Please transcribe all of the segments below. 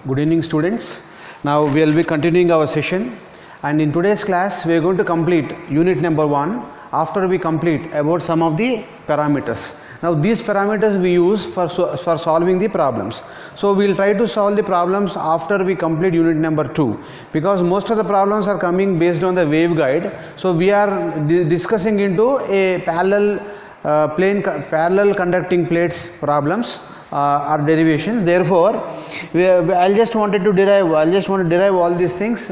Good evening, students. Now we will be continuing our session, and in today's class we are going to complete unit number 1 after we complete about some of the parameters. Now these parameters we use for solving the problems. So we will try to solve the problems after we complete unit number 2, because most of the problems are coming based on the waveguide. So we are discussing into a parallel conducting plates problems or derivation. Therefore I just want to derive all these things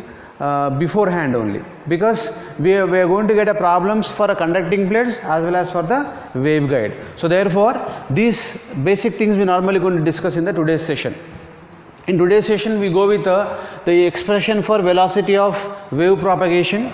beforehand only, because we are going to get a problems for a conducting plates as well as for the waveguide. So therefore these basic things we normally going to discuss in the today's session. In today's session we go with the expression for velocity of wave propagation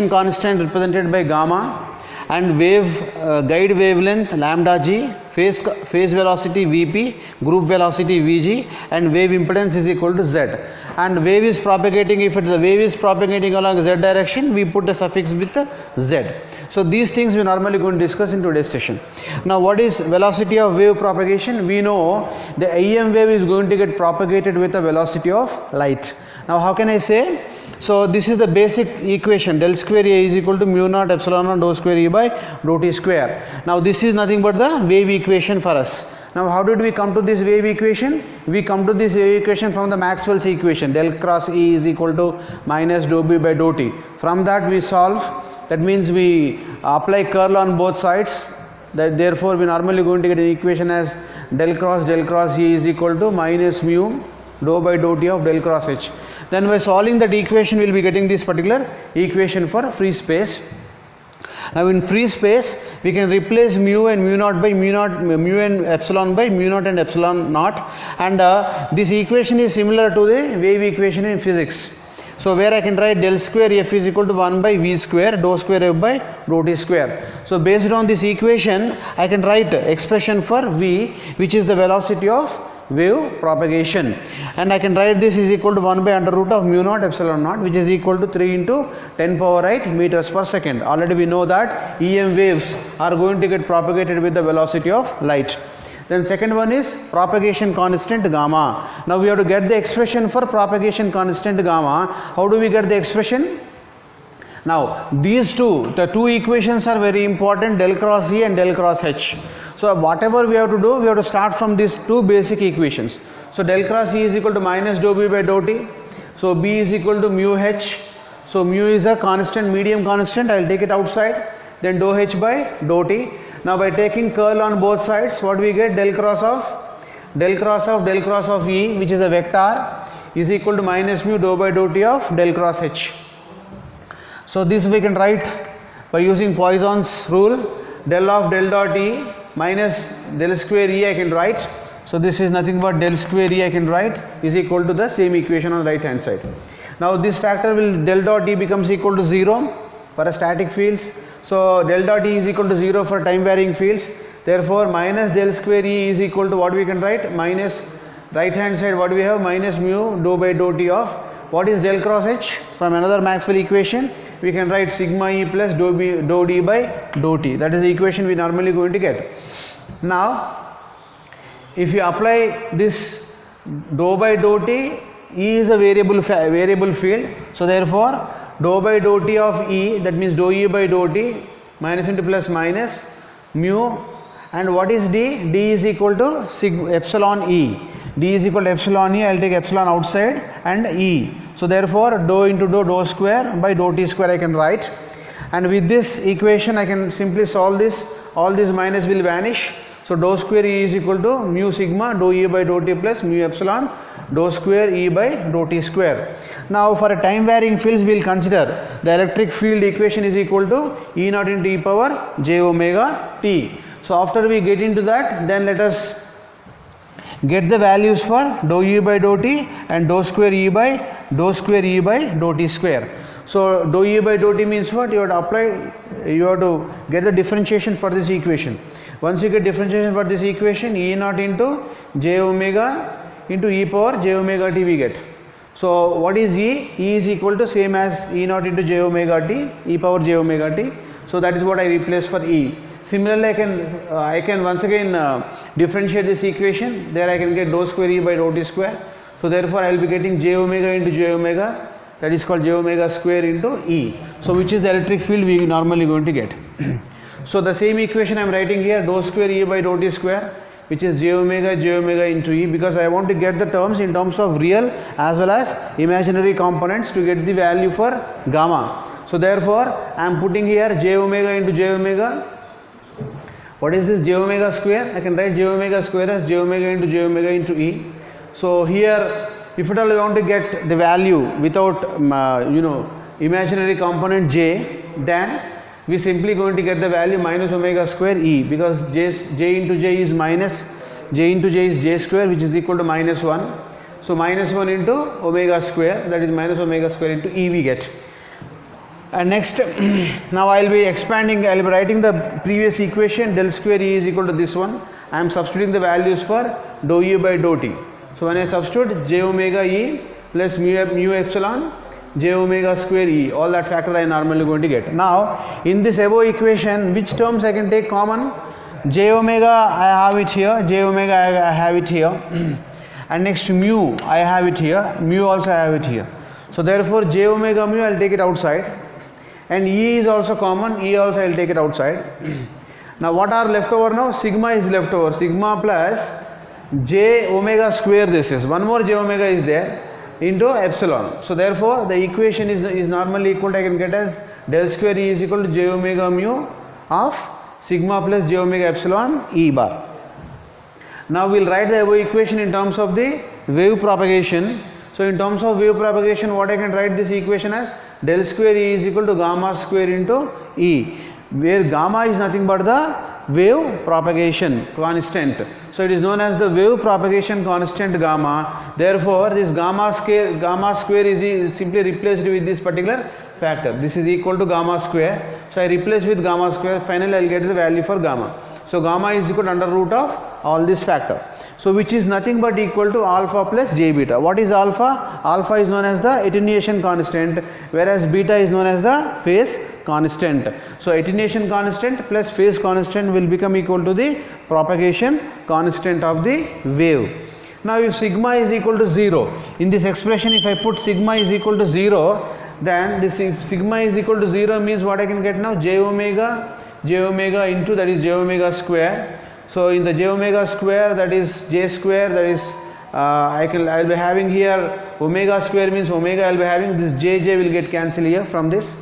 constant represented by gamma, and guide wavelength lambda g, phase velocity Vp, group velocity Vg, and wave impedance is equal to Z. And wave is propagating, if the wave is propagating along Z direction, we put a suffix with Z. So these things we normally going to discuss in today's session. Now what is velocity of wave propagation? We know the EM wave is going to get propagated with the velocity of light. Now how can I say? So this is the basic equation, del square A is equal to mu naught epsilon naught dou square E by dou t square. Now this is nothing but the wave equation for us. Now how did we come to this wave equation? We come to this wave equation from the Maxwell's equation, del cross E is equal to minus dou B by dou t. From that we solve, that means we apply curl on both sides. Therefore we normally going to get an equation as del cross E is equal to minus mu dou by dou t of del cross H. Then by solving that equation we will be getting this particular equation for free space. Now in free space we can replace mu and mu naught by mu and epsilon by mu naught and epsilon naught, and this equation is similar to the wave equation in physics. So where I can write del square F is equal to 1 by V square dou square F by dou t square. So based on this equation I can write expression for V, which is the velocity of wave propagation, and I can write this is equal to 1 by under root of mu naught epsilon naught, which is equal to 3 into 10 power 8 meters per second. Already we know that EM waves are going to get propagated with the velocity of light. Then second one is propagation constant gamma. Now we have to get the expression for propagation constant gamma. How do we get the expression? Now these the two equations are very important, del cross E and del cross H. So whatever we have to do, we have to start from these two basic equations. So del cross E is equal to minus dou B by dou t. So B is equal to mu H. So mu is a constant, medium constant, I will take it outside. Then dou H by dou t. Now by taking curl on both sides, what we get? Del cross of E, which is a vector, is equal to minus mu dou by dou t of del cross H. So this we can write by using Poisson's rule, del of del dot E minus del square E I can write. So this is nothing but del square E I can write is equal to the same equation on the right hand side. Now this factor will, del dot E becomes equal to 0 for a static fields. So del dot E is equal to 0 for time varying fields. Therefore minus del square E is equal to what we can write? Minus right hand side what we have? Minus mu dou by dou t of what is del cross H? From another Maxwell equation we can write sigma E plus dou d by dou t. That is the equation we normally going to get. Now if you apply this dou by dou t, E is a variable field. So therefore dou by dou t of E, that means dou E by dou t, minus into plus minus mu, and what is d? D is equal to epsilon E. D is equal to epsilon E, I will take epsilon outside, and E. So therefore dou into dou square by dou t square I can write, and with this equation I can simply solve this. All this minus will vanish. So dou square E is equal to mu sigma dou E by dou t plus mu epsilon dou square E by dou t square. Now for a time varying fields we will consider the electric field equation is equal to E naught into e power j omega t. So after we get into that, then let us get the values for dou E by dou t and dou square E by dou t square. So dou E by dou t means what? You have to get the differentiation for this equation. Once you get differentiation for this equation, E naught into j omega into e power j omega t we get. So what is E? E is equal to same as E naught into j omega t, e power j omega t. So that is what I replace for E. Similarly, I can once again differentiate this equation. There I can get dou square E by dou t square. So therefore I will be getting j omega into j omega, that is called j omega square into E. So which is the electric field we normally going to get. So the same equation I am writing here, dou square E by dou t square, which is j omega into E, because I want to get the terms in terms of real as well as imaginary components to get the value for gamma. So therefore I am putting here j omega into j omega. What is this j omega square? I can write j omega square as j omega into E. So here, if at all we want to get the value without imaginary component j, then we simply going to get the value minus omega square E, because j into j is minus, j into j is j square, which is equal to minus 1. So minus 1 into omega square, that is minus omega square into E we get. And next, now I will be expanding, I will be writing the previous equation, del square E is equal to this one. I am substituting the values for dou E by dou t. So when I substitute j omega E plus mu epsilon j omega square E, all that factor I normally going to get. Now in this above equation, which terms I can take common? J omega I have it here, j omega I have it here, and next mu I have it here, mu also I have it here. So therefore j omega mu I will take it outside, and E is also common, E also I will take it outside. Now what are left over now? Sigma is left over, sigma plus j omega square, this is one more j omega is there, into epsilon. So therefore the equation is normally equal to, I can get as del square E is equal to j omega mu of sigma plus j omega epsilon E bar. Now we will write the above equation in terms of the wave propagation. So in terms of wave propagation, what I can write this equation as? Del square E is equal to gamma square into E, where gamma is nothing but the wave propagation constant. So it is known as the wave propagation constant gamma. Therefore this gamma square is simply replaced with this particular factor. This is equal to gamma square. So I replace with gamma square, finally I will get the value for gamma. So gamma is equal to under root of all this factor. So which is nothing but equal to alpha plus j beta. What is alpha? Alpha is known as the attenuation constant, whereas beta is known as the phase constant. So attenuation constant plus phase constant will become equal to the propagation constant of the wave. Now if sigma is equal to 0, in this expression if I put sigma is equal to 0, then this sigma is equal to 0 means what I can get now? J omega into, that is j omega square. So in the j omega square, that is j square, that is I will be having here omega square means omega, I will be having this j will get cancelled here from this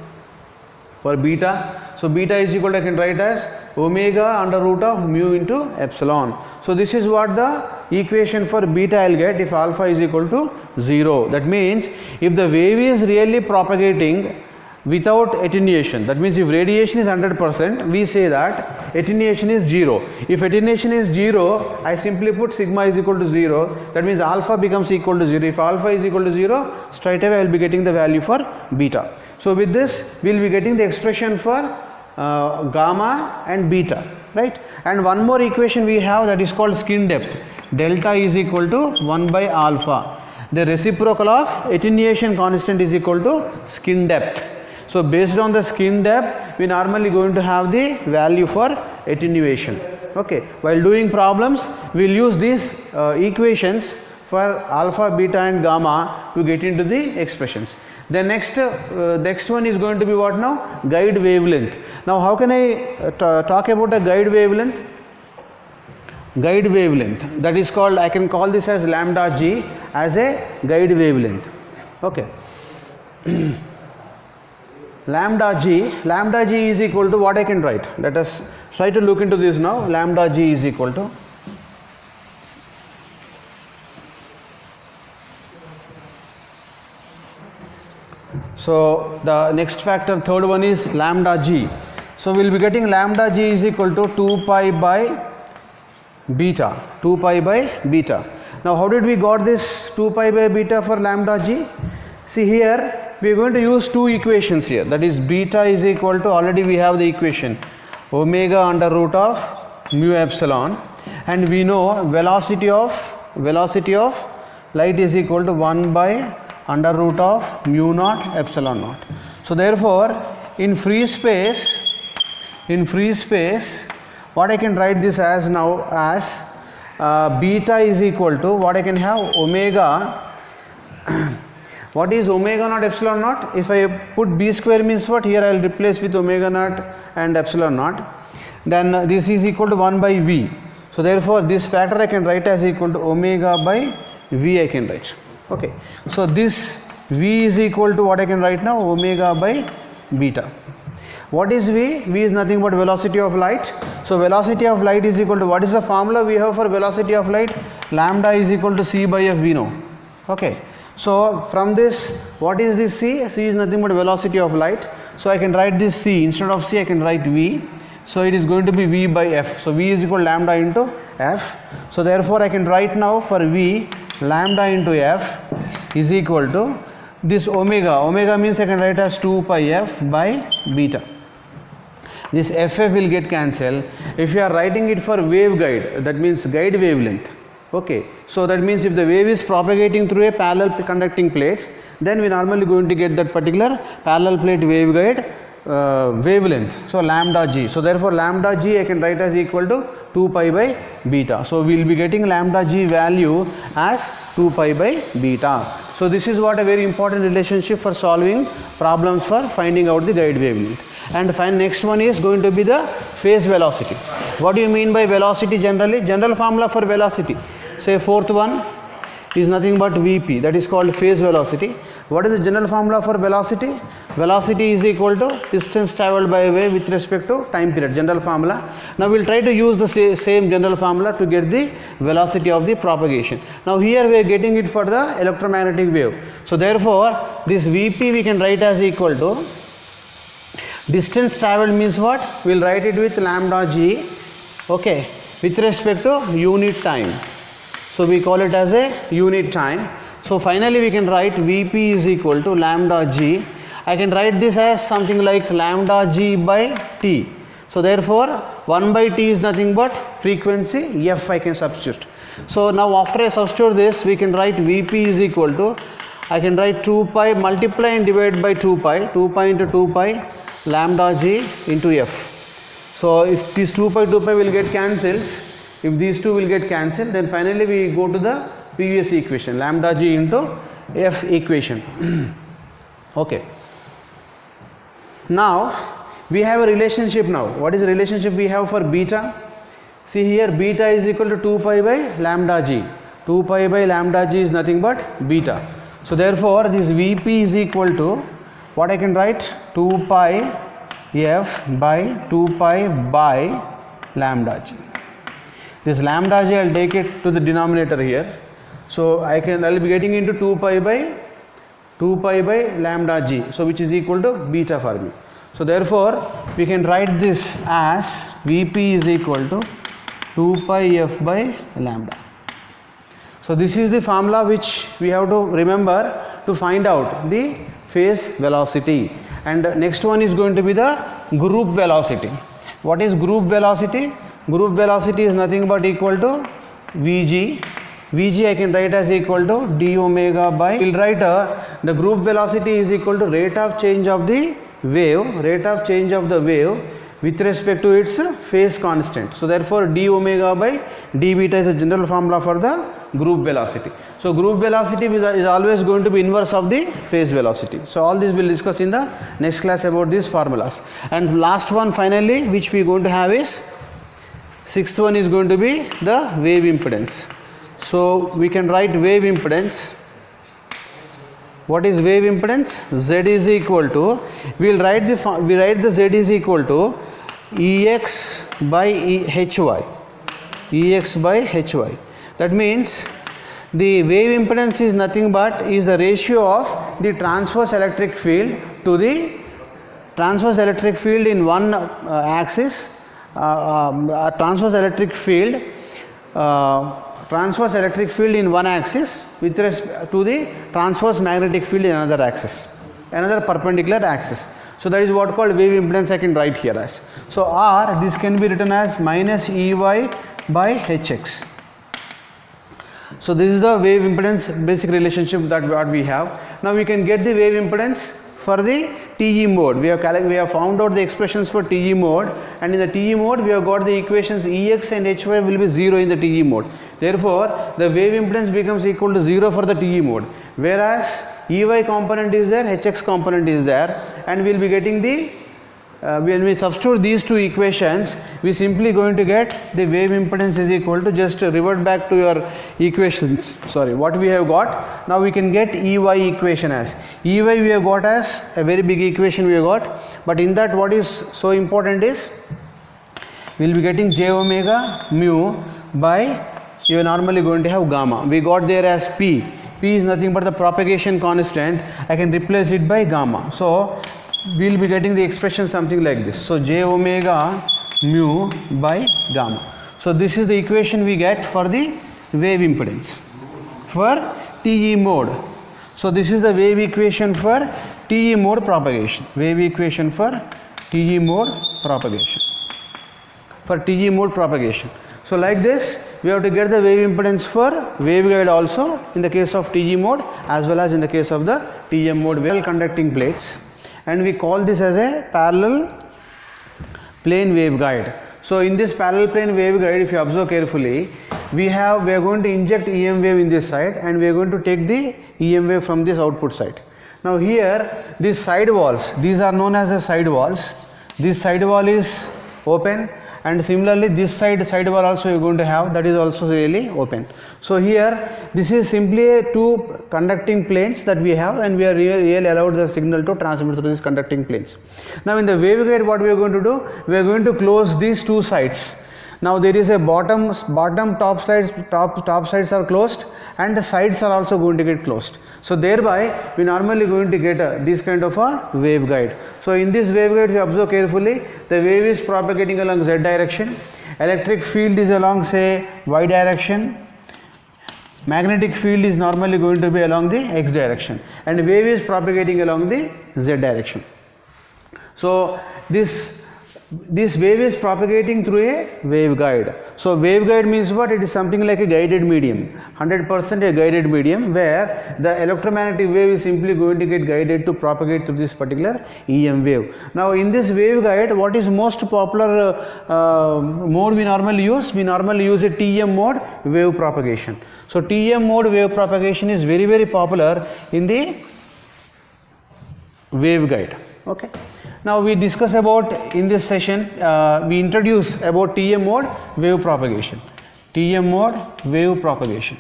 for beta. So beta is equal to, I can write as omega under root of mu into epsilon. So this is what the equation for beta I will get if alpha is equal to 0. That means if the wave is really propagating without attenuation, that means if radiation is 100%, we say that attenuation is 0. If attenuation is 0, I simply put sigma is equal to 0, that means alpha becomes equal to 0. If alpha is equal to 0, straight away I will be getting the value for beta. So with this we will be getting the expression for gamma and beta, right? And one more equation we have, that is called skin depth. Delta is equal to 1 by alpha. The reciprocal of attenuation constant is equal to skin depth. So based on the skin depth, we normally going to have the value for attenuation. Okay. While doing problems, we will use these equations for alpha, beta and gamma to get into the expressions. The next one is going to be what now? Guide wavelength. Now how can I talk about a guide wavelength? Guide wavelength, that is called, I can call this as lambda g as a guide wavelength. Okay. Lambda g is equal to what I can write. Let us try to look into this now. Lambda g is equal to, so the next factor, third one is lambda g. So we will be getting lambda g is equal to 2 pi by beta. 2 pi by beta. Now how did we got this 2 pi by beta for lambda g? See here we are going to use two equations here, that is beta is equal to, already we have the equation, omega under root of mu epsilon, and we know velocity of light is equal to 1 by under root of mu naught epsilon naught. So therefore in free space what I can write this as now as beta is equal to what I can have, omega What is omega naught epsilon naught? If I put b square means what? Here I will replace with omega naught and epsilon naught. Then this is equal to 1 by v. So therefore this factor I can write as equal to omega by v I can write. Okay. So this v is equal to what I can write now? Omega by beta. What is v? V is nothing but velocity of light. So velocity of light is equal to, what is the formula we have for velocity of light? Lambda is equal to c by f, we know. Okay. So from this, what is this c? C is nothing but velocity of light. So I can write this c, instead of c I can write v. So it is going to be v by f. So v is equal to lambda into f. So therefore I can write now for v, lambda into f is equal to this omega. Omega means I can write as 2 pi f by beta. This ff will get cancelled. If you are writing it for waveguide, that means guide wavelength. Okay, so that means if the wave is propagating through a parallel conducting plates, then we normally going to get that particular parallel plate waveguide wavelength. So lambda g. So therefore lambda g I can write as equal to 2 pi by beta. So we will be getting lambda g value as 2 pi by beta. So this is what a very important relationship for solving problems for finding out the guide wavelength. And next one is going to be the phase velocity. What do you mean by velocity generally? General formula for velocity. Say fourth one is nothing but Vp, that is called phase velocity. What is the general formula for velocity? Velocity is equal to distance travelled by a wave with respect to time period, general formula. Now we will try to use the same general formula to get the velocity of the propagation. Now here we are getting it for the electromagnetic wave. So therefore this Vp we can write as equal to distance travelled means what? We will write it with lambda g, okay, with respect to unit time. So we call it as a unit time. So finally we can write Vp is equal to lambda g. I can write this as something like lambda g by t. So therefore 1 by t is nothing but frequency f I can substitute. So now after I substitute this, we can write Vp is equal to, I can write 2 pi multiply and divide by 2 pi into 2 pi lambda g into f. So if these 2 pi will get cancelled, if these two will get cancelled, then finally we go to the previous equation, lambda g into f equation. Okay. Now we have a relationship now. What is the relationship we have for beta? See here, beta is equal to 2 pi by lambda g. 2 pi by lambda g is nothing but beta. So therefore this Vp is equal to, what I can write? 2 pi f by 2 pi by lambda g. This lambda g I will take it to the denominator here. So I will be getting into 2 pi by lambda g. So which is equal to beta for me. So therefore we can write this as Vp is equal to 2 pi f by lambda. So this is the formula which we have to remember to find out the phase velocity. And next one is going to be the group velocity. What is group velocity? Group velocity is nothing but equal to Vg. Vg I can write as equal to d omega by, we will write the group velocity is equal to rate of change of the wave, with respect to its phase constant. So therefore d omega by d beta is a general formula for the group velocity. So group velocity is always going to be inverse of the phase velocity. So all this we will discuss in the next class about these formulas. And last one finally which we are going to have is, sixth one is going to be the wave impedance. So we can write wave impedance. What is wave impedance? Z is equal to, we write the Z is equal to Ex by Hy. Ex by Hy. That means the wave impedance is nothing but is the ratio of the transverse electric field to the transverse electric field in one axis, transverse electric field in one axis with respect to the transverse magnetic field in another axis, another perpendicular axis. So that is what called wave impedance I can write here as. So R, this can be written as minus Ey by Hx. So this is the wave impedance basic relationship that what we have. Now we can get the wave impedance for the TE mode. We have found out the expressions for TE mode, and in the TE mode we have got the equations Ex and Hy will be 0 in the TE mode. Therefore, the wave impedance becomes equal to 0 for the TE mode, whereas Ey component is there, Hx component is there, and we will be getting the when we substitute these two equations, we simply going to get the wave impedance is equal to, just revert back to your equations, sorry, what we have got. Now we can get Ey equation as, Ey we have got as a very big equation we have got, but in that what is so important is, we will be getting j omega mu by, you are normally going to have gamma, we got there as P is nothing but the propagation constant, I can replace it by gamma. So we will be getting the expression something like this. So j omega mu by gamma. So this is the equation we get for the wave impedance for TE mode. So this is the wave equation for TE mode propagation. Wave equation for TE mode propagation. For TE mode propagation. So like this, we have to get the wave impedance for waveguide also in the case of TE mode as well as in the case of the TM mode wave conducting plates. And we call this as a parallel plane waveguide. So in this parallel plane waveguide, if you observe carefully, we are going to inject EM wave in this side, and we are going to take the EM wave from this output side. Now here, these side walls, these are known as the side walls. This side wall is open, and similarly this side wall also you are going to have, that is also really open. So here this is simply two conducting planes that we have, and we are really allowed the signal to transmit through these conducting planes. Now in the waveguide what we are going to do, we are going to close these two sides. Now there is a bottom top sides are closed, and the sides are also going to get closed. So thereby we normally going to get this kind of a waveguide. So in this waveguide, if you observe carefully, the wave is propagating along z direction, electric field is along say y direction, magnetic field is normally going to be along the x direction, and wave is propagating along the z direction. So this wave is propagating through a waveguide. So waveguide means what? It is something like a guided medium, 100% a guided medium, where the electromagnetic wave is simply going to get guided to propagate through this particular EM wave. Now in this waveguide, what is most popular mode we normally use? We normally use a TM mode wave propagation. So TM mode wave propagation is very, very popular in the waveguide. Okay. Now we discuss about, in this session we introduce about TM mode wave propagation. TM mode wave propagation.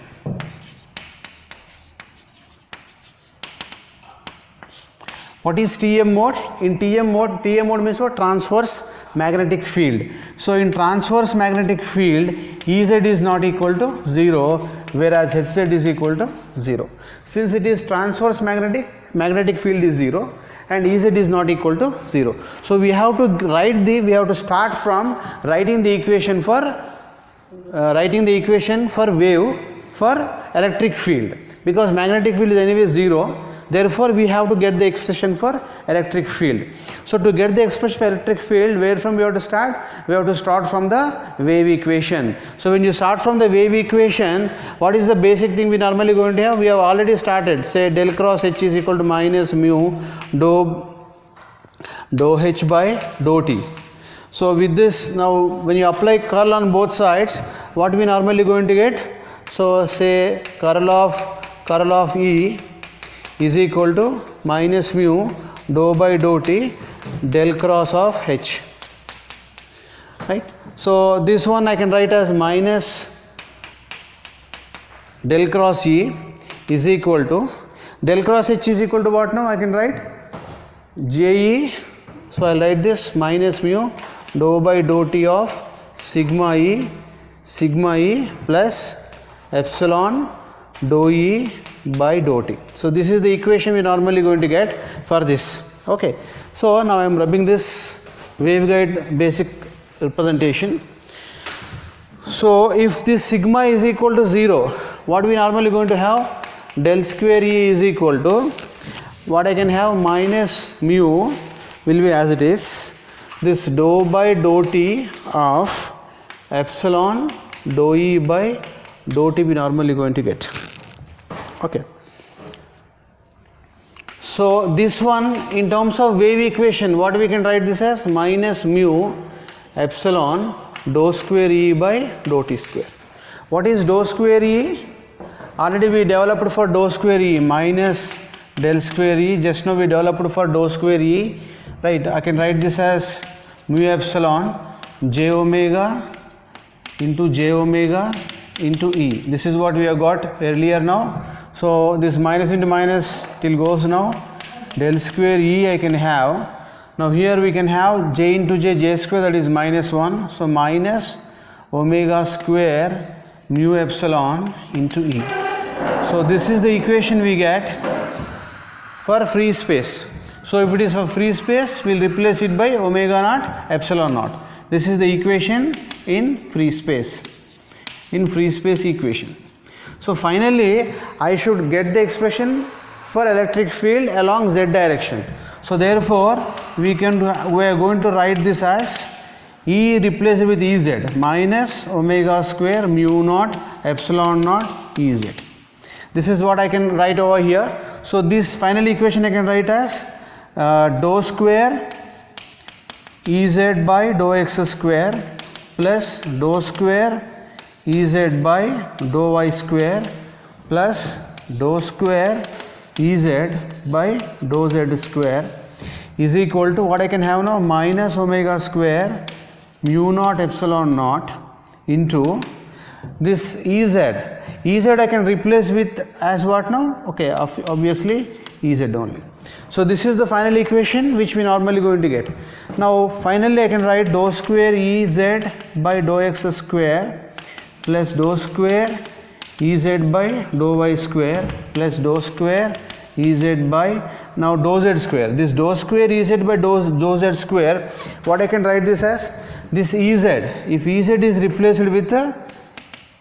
What is TM mode? In TM mode means what? Transverse magnetic field. So in transverse magnetic field, Ez is not equal to 0, whereas Hz is equal to 0. Since it is transverse magnetic field is 0, and Ez is not equal to 0. So we have to start from writing the equation for wave for electric field, because magnetic field is anyway 0. Therefore we have to get the expression for electric field. So to get the expression for electric field, where from we have to start? We have to start from the wave equation. So when you start from the wave equation, what is the basic thing we normally going to have? We have already started, say del cross H is equal to minus mu dou H by dou T. So with this, now when you apply curl on both sides, what we normally going to get? So say curl of E is equal to minus mu dou by dou T del cross of H, right? So this one I can write as minus del cross E is equal to, del cross H is equal to what now? I can write JE, so I'll write this minus mu dou by dou T of sigma E plus epsilon dou E by dou T. So this is the equation we normally going to get for this. Okay. So now I am rubbing this waveguide basic representation. So if this sigma is equal to 0, what we normally going to have? Del square E is equal to, what I can have, minus mu will be as it is, this dou by dou T of epsilon dou E by dou T we normally going to get. Okay. So this one in terms of wave equation, what we can write this as minus mu epsilon dou square E by dou t square. What is dou square E? Already we developed for dou square E minus del square E. Just now we developed for dou square E. Right, I can write this as mu epsilon j omega into j omega into E. This is what we have got earlier now. So this minus into minus till goes now. Del square E I can have. Now here we can have j into j square, that is minus 1. So minus omega square mu epsilon into E. So this is the equation we get for free space. So if it is for free space, we will replace it by omega naught epsilon naught. This is the equation in free space. In free space equation. So finally I should get the expression for electric field along z direction. So therefore we are going to write this as E replaced with Ez minus omega square mu naught epsilon naught Ez. This is what I can write over here. So this final equation I can write as dou square Ez by dou x square plus dou square Ez by dou y square plus dou square Ez by dou z square is equal to what I can have now, minus omega square mu naught epsilon naught into this Ez. Ez I can replace with as what now? Okay, obviously Ez only. So this is the final equation which we normally going to get. Now finally I can write dou square Ez by dou x square plus dou square Ez by dou y square plus dou square Ez by now dou z square. This dou square Ez by dou z square, what I can write this as, this Ez, if Ez is replaced with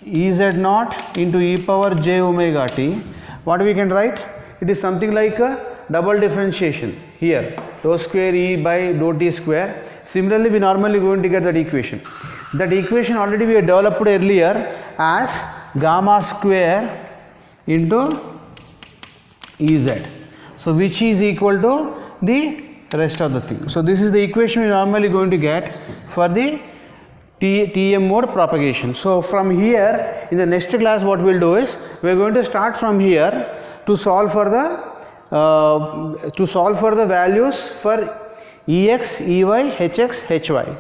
Ez naught into e power j omega t, what we can write? It is something like a double differentiation here, dou square E by dou t square. Similarly we normally going to get that equation. That equation already we have developed earlier as gamma square into Ez. So which is equal to the rest of the thing. So this is the equation we normally going to get for the TM mode propagation. So from here in the next class what we will do is we are going to start from here to solve for the values for Ex, Ey, Hx, Hy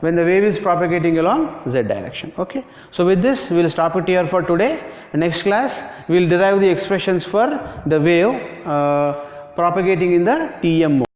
when the wave is propagating along z direction. Okay. So with this we will stop it here for today. Next class we will derive the expressions for the wave propagating in the TM mode.